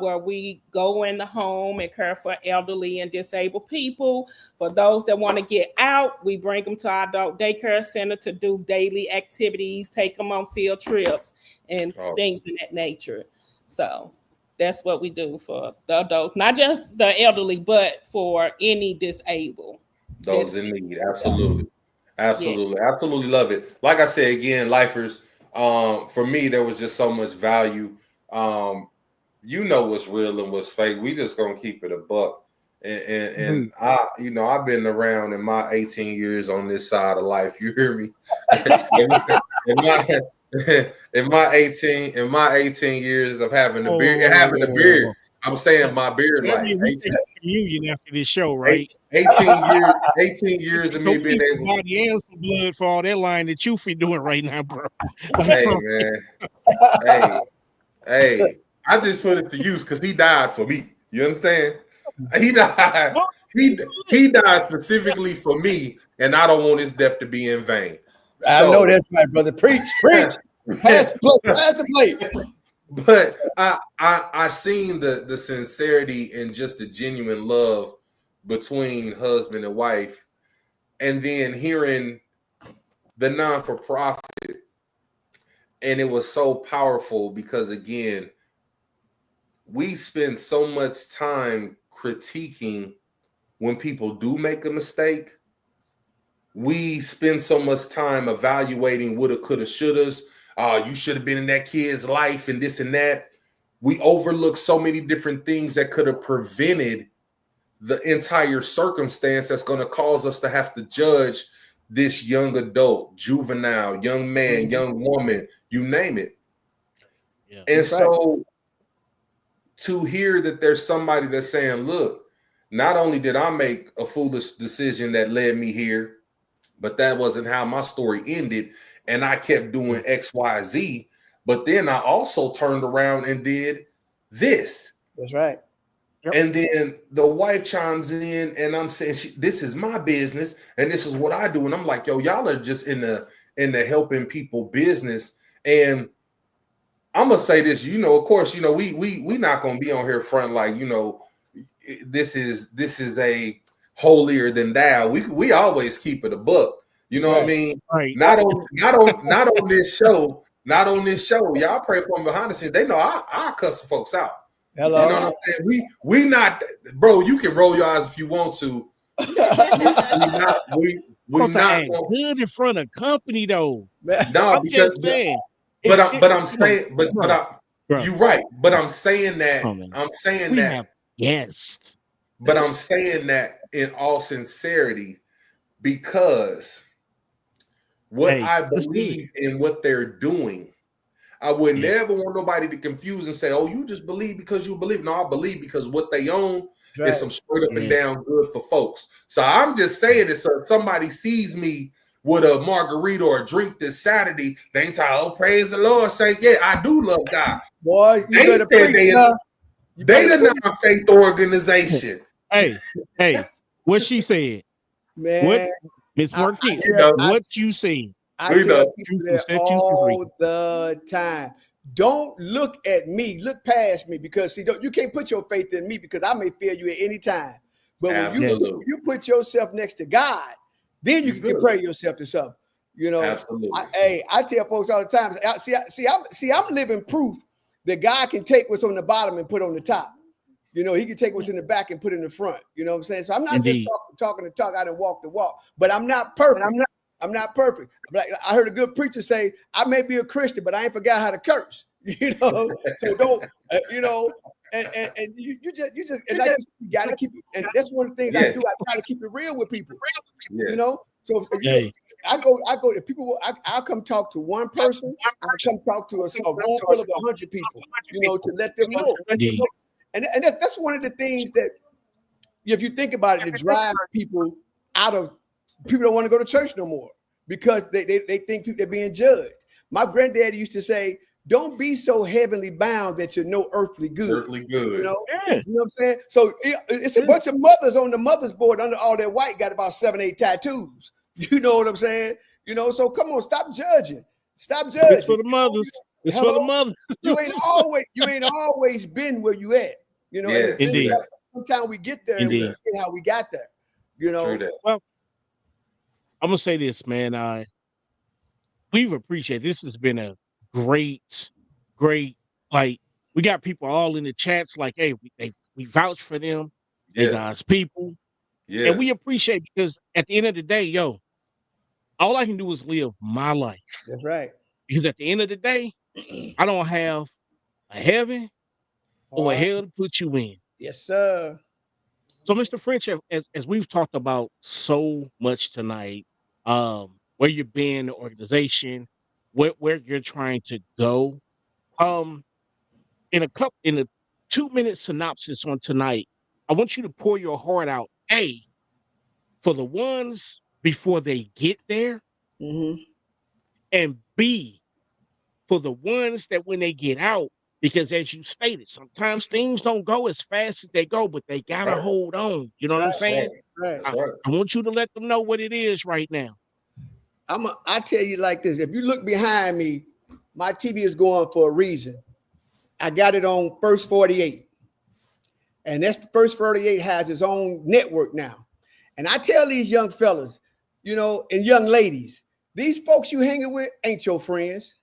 where we go in the home and care for elderly and disabled people. For those that want to get out, we bring them to our adult daycare center to do daily activities, take them on field trips and things of that nature. So that's what we do for the adults, not just the elderly, but for any disabled. Those in need, absolutely. Absolutely love it. Like I said, again, lifers, for me, there was just so much value. What's real and what's fake. We just gonna keep it a buck. And I've been around in my 18 years on this side of life. You hear me? in my 18 years of having a beard, I'm saying my beard life. Communion after this show, right? 18 years of me being able body and some blood for all that line that you be doing right now, bro. Hey, man. Hey, I just put it to use because he died for me. You understand? He died. He died specifically for me, and I don't want his death to be in vain. I know that's right, brother. Preach. Pass the plate. But I seen the sincerity and just the genuine love between husband and wife and then hearing the non-for-profit, and it was so powerful because, again, we spend so much time critiquing when people do make a mistake. We spend so much time evaluating woulda, coulda, shouldas. You should have been in that kid's life and this and that. We overlook so many different things that could have prevented the entire circumstance that's going to cause us to have to judge this young adult, juvenile, young man, young woman, you name it. Yeah. And That's right. so to hear that there's somebody that's saying, look, not only did I make a foolish decision that led me here, but that wasn't how my story ended. And I kept doing X, Y, Z. But then I also turned around and did this. That's right. Yep. And then the wife chimes in and I'm saying, this is my business and this is what I do. And I'm like, yo, y'all are just in the helping people business. And I'm gonna say this, of course, we not gonna be on here front like, this is a holier than thou. We always keep it a buck. You know what I mean? Right. Not on this show. Not on this show. Y'all pray for them behind the scenes. They know I cuss folks out. Hello. You know what I'm saying? We not, bro. You can roll your eyes if you want to. we not good in front of company though. No, I'm because just saying. But I'm saying you're right. But I'm saying that we have guests. But I'm saying that in all sincerity because I believe in what they're doing. I would never want nobody to confuse and say, oh, you just believe because you believe. No, I believe because what they own is some straight up and down good for folks. So I'm just saying this. So if somebody sees me with a margarita or a drink this Saturday, they ain't talking, oh, praise the Lord, say, yeah, I do love God. Boy, they said they the non-faith organization. Hey, what she said. Man, what Miss Marquis, what you said. I tell people that all the time. Don't look at me. Look past me because you can't put your faith in me because I may fail you at any time. But when you put yourself next to God, then you can compare yourself to something. Absolutely. I tell folks all the time. I'm living proof that God can take what's on the bottom and put on the top. He can take what's in the back and put in the front. You know what I'm saying? So I'm not just talking the talk. I didn't walk the walk, but I'm not perfect. I'm not perfect. Like I heard a good preacher say, I may be a Christian, but I ain't forgot how to curse. So don't, and you got to keep it. And that's one of the things I do. I try to keep it real with people. So I go. If people, I'll come talk to one person. I'll come talk to a room full of 100 people. To let them know. And that's one of the things that, if you think about it, it drives people out of. People don't want to go to church no more because they think they're being judged. My granddaddy used to say, don't be so heavenly bound that you're no earthly good. Earthly good. You know what I'm saying? So it's a bunch of mothers on the mother's board under all that white got about 7-8 tattoos. You know what I'm saying? So come on, stop judging. Stop judging. It's for the mothers. It's for the mothers. You ain't always been where you at. Indeed. Sometimes we get there and we forget how we got there. Well, I'm gonna say this, man. We've appreciated this. Has been a great. Like we got people all in the chats. Like, hey, we vouch for them. They God's people. Yeah, and we appreciate because at the end of the day, all I can do is live my life. That's right. Because at the end of the day, I don't have a heaven or a hell to put you in. Yes, sir. So, Mr. French, as we've talked about so much tonight, where you've been, the organization, where you're trying to go, in a 2-minute synopsis on tonight, I want you to pour your heart out, A, for the ones before they get there, and B, for the ones that when they get out, because as you stated, sometimes things don't go as fast as they go, but they got to hold on. You know what I'm saying? Right. I want you to let them know what it is right now. I tell you like this. If you look behind me, my TV is going for a reason. I got it on First 48. And that's the First 48 has its own network now. And I tell these young fellas, you know, and young ladies. These folks you hanging with ain't your friends.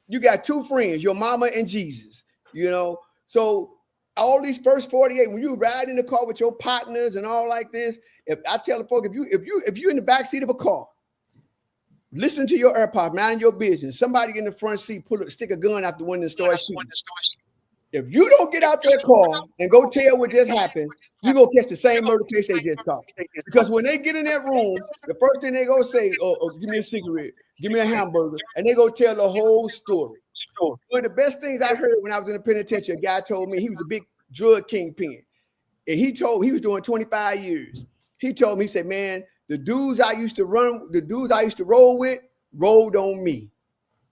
You got two friends, your mama and Jesus, you know. So all these first 48, when you ride in the car with your partners and all like this, if I tell the folks, if you in the back seat of a car, listen to your AirPods, mind your business. Somebody in the front seat stick a gun out the window and start shooting. If you don't get out that car and go tell what just happened, you go catch the same murder case they just caught. Because when they get in that room, the first thing they go say, oh, give me a cigarette, give me a hamburger, and they go tell the whole story. One of the best things I heard when I was in the penitentiary, a guy told me he was a big drug kingpin. And he was doing 25 years. He told me, he said, man, the dudes I used to roll with, rolled on me.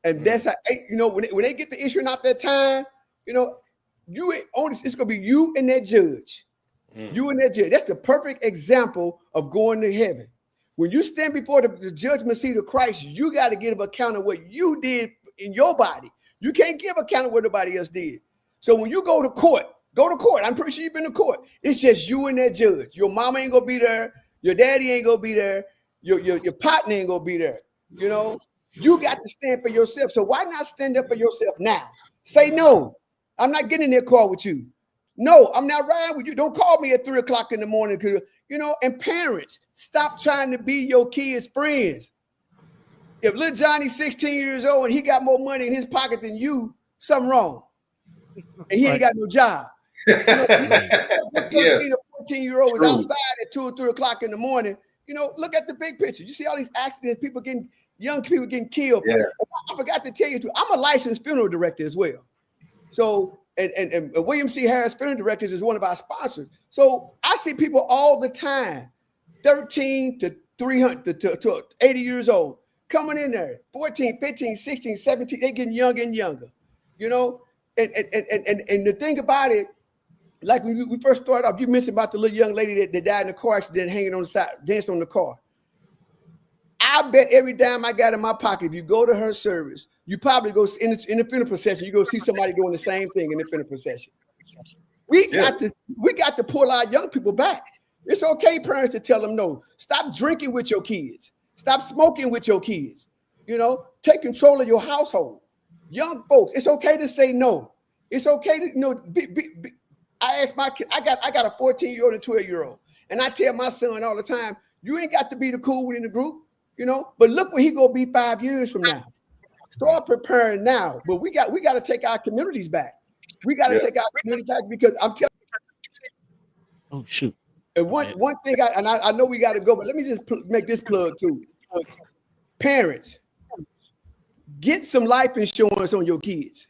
And that's how, you know, when they get the issue out that time, you know, it's gonna be you and that judge. You and that judge. That's the perfect example of going to heaven. When you stand before the judgment seat of Christ, you got to give account of what you did in your body. You can't give account of what nobody else did. So when you go to court. I'm pretty sure you've been to court. It's just you and that judge. Your mama ain't gonna be there. Your daddy ain't gonna be there. Your partner ain't gonna be there. You know, you got to stand for yourself. So why not stand up for yourself now? Say no. I'm not getting in that car with you. No, I'm not riding with you. Don't call me at 3 o'clock in the morning. You know, and parents, stop trying to be your kids' friends. If little Johnny's 16 years old and he got more money in his pocket than you, something wrong. And he ain't got no job. You know, 13 or 14-year-old is outside at 2 or 3 o'clock in the morning. You know, look at the big picture. You see all these accidents, young people getting killed. Yeah. I forgot to tell you too, I'm a licensed funeral director as well. So, and William C. Harris Funeral Directors is one of our sponsors. So I see people all the time, 13 to 300 to 80 years old, coming in there, 14, 15, 16, 17, they getting younger and younger, you know? And the thing about it, like when we first started off, you mentioned about the little young lady that died in a car accident hanging on the side, dancing on the car. I bet every dime I got in my pocket, if you go to her service, you probably go in the funeral procession, you go see somebody doing the same thing in the funeral procession. We got to pull our young people back. It's okay, parents, to tell them no. Stop drinking with your kids. Stop smoking with your kids. You know, take control of your household. Young folks, it's okay to say no. It's okay to, you know, I ask my kid, I got a 14-year-old and 12-year-old, and I tell my son all the time, you ain't got to be the cool one in the group, you know, but look where he gonna be 5 years from now. Start preparing now, but we got to take our communities back. We got to take our community back, because I'm telling you. Oh shoot! And one thing, I know we got to go, but let me just make this plug too. Parents, get some life insurance on your kids.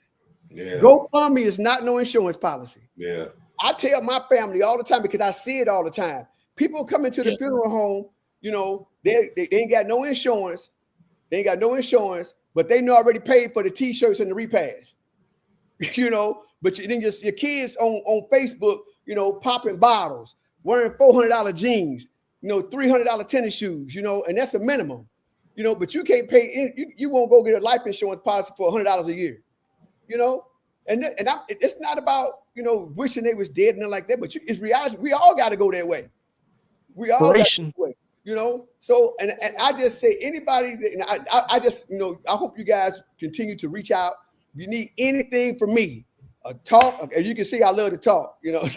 Yeah. GoFundMe is not no insurance policy. Yeah. I tell my family all the time, because I see it all the time. People come into the funeral home, you know, they ain't got no insurance. They ain't got no insurance, but they know already paid for the t-shirts and the repairs. You know, but then your kids on Facebook, you know, popping bottles, wearing $400 jeans, you know, $300 tennis shoes, you know, and that's a minimum, you know, but you can't pay, you won't go get a life insurance policy for $100 a year, you know, it's not about, you know, wishing they was dead and nothing like that, but it's reality. We all got to go that way. We all got to go that way, you know. So, and I just say, anybody that, I just, you know, I hope you guys continue to reach out. If you need anything from me, a talk, as you can see, I love to talk, you know,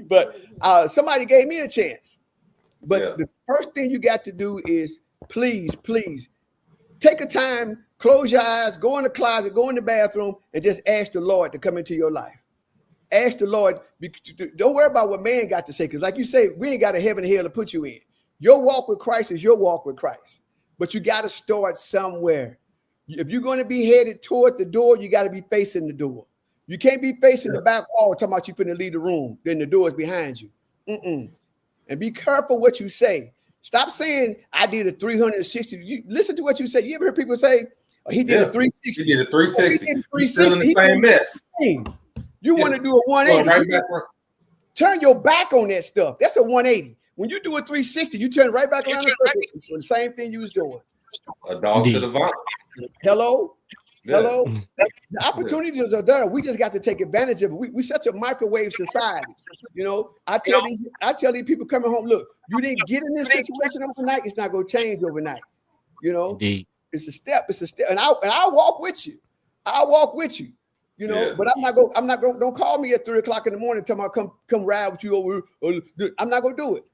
but somebody gave me a chance. But the first thing you got to do is please take a time, close your eyes, go in the closet, go in the bathroom, and just ask the Lord to come into your life. Ask the Lord. Don't worry about what man got to say, because like you say, we ain't got a heaven and hell to put you in. Your walk with Christ is your walk with Christ. But you got to start somewhere. If you're going to be headed toward the door, you got to be facing the door. You can't be facing the back wall talking about you finna leave the room, then the door is behind you. And be careful what you say. Stop saying, I did a 360. You listen to what you say. You ever heard people say, oh, he did a 360. He did a 360. He's still in the same mess. You want to do a 180. Turn your back on that stuff. That's a 180. When you do a 360, you turn right back around the circle. The same thing you was doing. A dog to the vomit. Hello? Hello, the opportunities are there. We just got to take advantage of it. We such a microwave society. You know, I tell these people coming home, look, you didn't get in this situation overnight. It's not going to change overnight. You know, Indeed. it's a step. It's a step, and I'll walk with you. I'll walk with you. You know, but I'm not going. Don't call me at 3:00 in the morning. Tell me I'll come ride with you over. I'm not going to do it.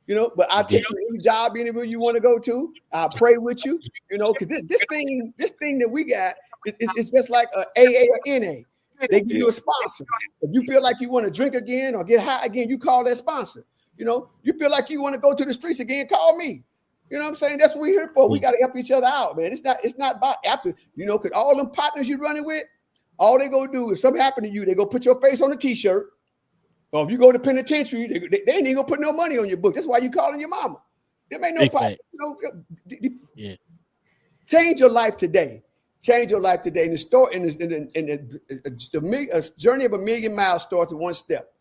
You know, but I'll take you to any job, anywhere you want to go to. I'll pray with you. You know, because this thing that we got, it's just like a AA or NA. They give you a sponsor. If you feel like you want to drink again or get high again, you call that sponsor. You know, you feel like you want to go to the streets again, call me. You know what I'm saying? That's what we're here for. We got to help each other out, man. It's not about after, you know, because all them partners you're running with, all they go do is something happen to you, they go put your face on a t-shirt. Or if you go to penitentiary, they ain't gonna put no money on your book. That's why you calling your mama. There ain't no problem. You know, change your life today. Change your life today. And the story in the journey of 1,000,000 miles starts with one step.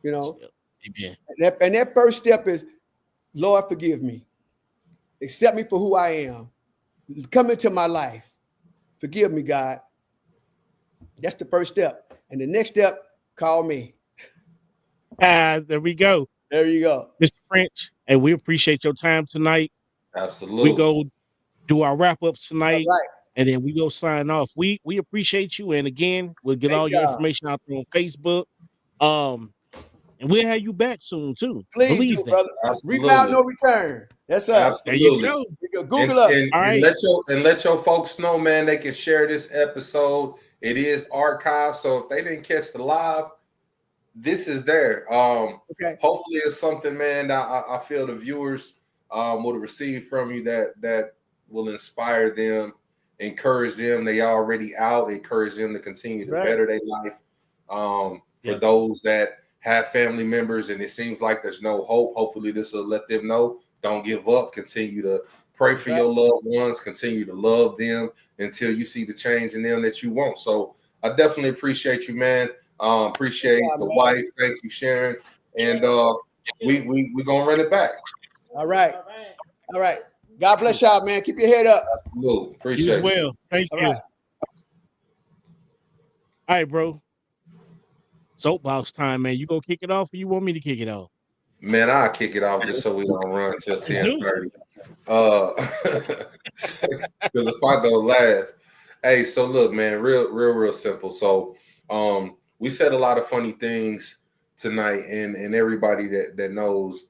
You know, Amen. And that first step is, Lord, forgive me. Accept me for who I am. Come into my life. Forgive me, God. That's the first step. And the next step, call me. There we go. There you go. Mr. French, and we appreciate your time tonight. Absolutely. We go do our wrap-ups tonight, right. and then we go sign off. We appreciate you, and again, we'll get all your information out there on Facebook. And we'll have you back soon, too. Please Believe do, that. brother. Absolutely. Rebound, no return. That's us. Absolutely. There you go. Google us. And let your folks know, man, they can share this episode. It is archived, so if they didn't catch the live, this is there. Okay. Hopefully it's something, man, that I feel the viewers will receive from you that will inspire them, encourage them. They already out, encourage them to continue to better their life. For those that have family members and it seems like there's no hope, hopefully this will let them know. Don't give up. Continue to pray for your loved ones. Continue to love them until you see the change in them that you want. So I definitely appreciate you, man. Appreciate the wife. Thank you, Sharon. And we gonna run it back. All right. God bless y'all, man. Keep your head up. Absolutely. Appreciate you. As well. Thank you. Right. All right, bro. Soapbox time, man. You gonna kick it off or you want me to kick it off? Man, I'll kick it off just so we don't run till 10:30. Because if I go last. Hey, so look, man, real simple. So we said a lot of funny things tonight, and everybody that knows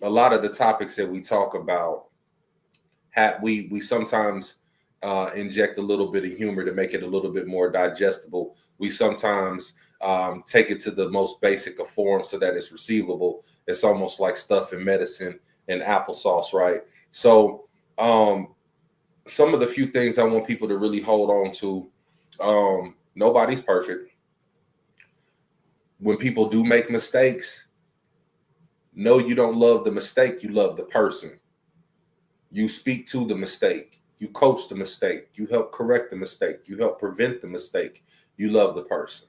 a lot of the topics that we talk about, we sometimes inject a little bit of humor to make it a little bit more digestible. We sometimes take it to the most basic of forms so that it's receivable. It's almost like stuff in medicine and applesauce, right? So some of the few things I want people to really hold on to, nobody's perfect. When people do make mistakes, no, you don't love the mistake, you love the person. You speak to the mistake, you coach the mistake, you help correct the mistake, you help prevent the mistake, you love the person.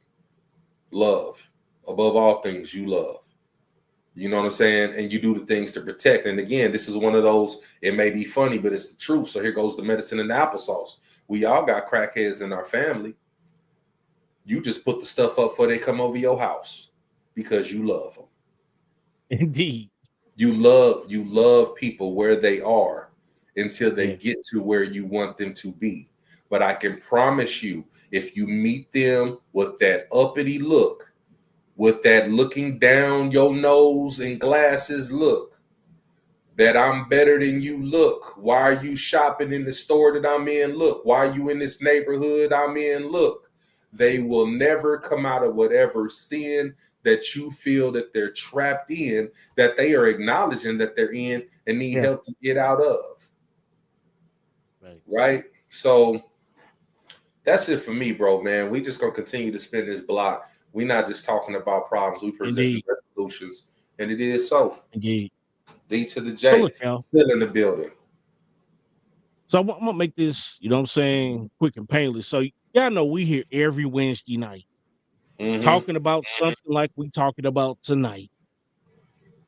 Love. Above all things, you love. You know what I'm saying? And you do the things to protect. And again, this is one of those, it may be funny, but it's the truth. So here goes the medicine and the applesauce. We all got crackheads in our family. You just put the stuff up before they come over your house because you love them. Indeed. You love people where they are until they get to where you want them to be. But I can promise you, if you meet them with that uppity look, with that looking down your nose and glasses look, that I'm better than you look. Why are you shopping in the store that I'm in? Look. Why are you in this neighborhood I'm in? Look. They will never come out of whatever sin that you feel that they're trapped in, that they are acknowledging that they're in and need help to get out of. Right? So that's it for me, bro, man. We just gonna continue to spin this block. We're not just talking about problems. We present resolutions, and it is so. Indeed. D to the J, still in the building. So I'm gonna make this, you know what I'm saying, quick and painless. So y'all know we here every Wednesday night talking about something like we talking about tonight.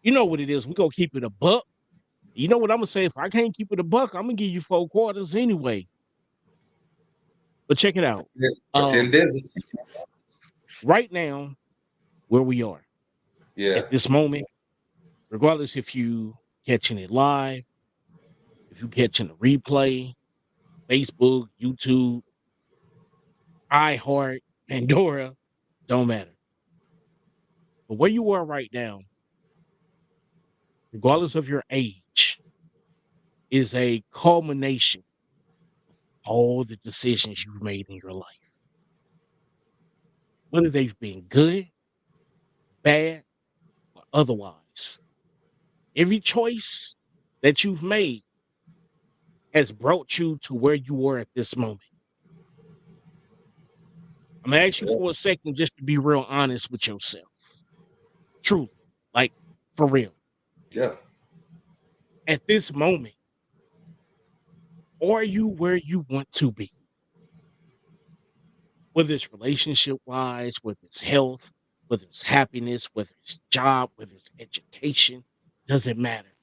You know what it is. We gonna keep it a buck. You know what I'm gonna say? If I can't keep it a buck, I'm gonna give you 4 quarters anyway. But check it out. 10 deserts. Right now, where we are Yeah. at this moment, regardless if you catching it live, if you catching the replay, Facebook, YouTube, iHeart, Pandora, don't matter. But where you are right now, regardless of your age, is a culmination of all the decisions you've made in your life. Whether they've been good, bad, or otherwise. Every choice that you've made has brought you to where you are at this moment. I'm gonna ask you for a second just to be real honest with yourself. Truly, like for real. Yeah. At this moment, are you where you want to be? Whether it's relationship wise, whether it's health, whether it's happiness, whether it's job, whether it's education, doesn't matter.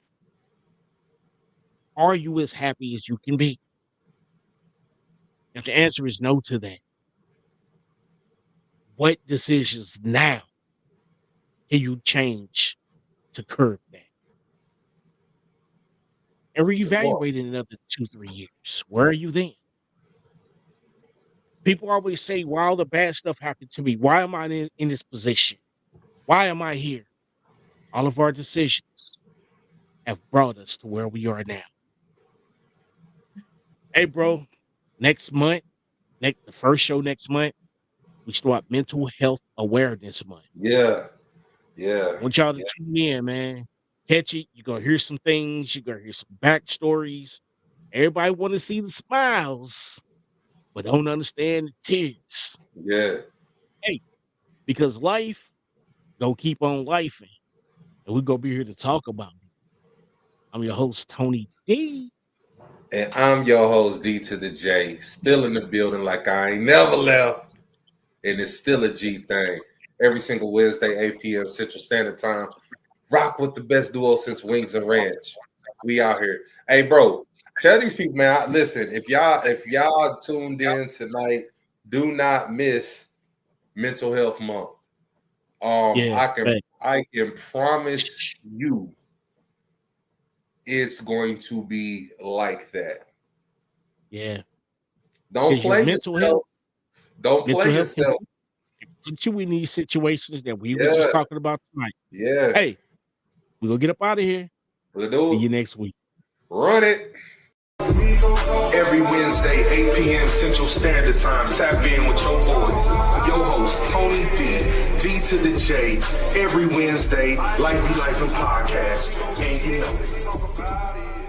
Are you as happy as you can be? If the answer is no to that, what decisions now can you change to curb that? And reevaluate in another 2-3 years. Where are you then? People always say, why all the bad stuff happened to me? Why am I in this position? Why am I here? All of our decisions have brought us to where we are now. Hey, bro, next month, the first show next month, we start Mental Health Awareness Month. Yeah. Yeah. I want y'all to tune in, man. Catch it. You're going to hear some things. You're going to hear some backstories. Everybody want to see the smiles, but don't understand the tears. Yeah. Hey, because life go keep on lifing, and we're going to be here to talk about it. I'm your host, Tony D. And I'm your host, D to the J. Still in the building like I ain't never left. And it's still a G thing. Every single Wednesday, 8 p.m. Central Standard Time. Rock with the best duo since Wings and Ranch. We out here. Hey, bro, tell these people, man. Listen, if y'all tuned in tonight, do not miss Mental Health Month. I can promise you, it's going to be like that. Yeah. Don't play mental yourself. health. Don't play yourself. Put you in these situations that we were just talking about tonight. Yeah. Hey, we're going to get up out of here. We'll do it. See you next week. Run it. Every Wednesday, 8 p.m. Central Standard Time. Tap in with your boy, your host, Tony D to the J. Every Wednesday, Life Be Life and Podcast. And you know it.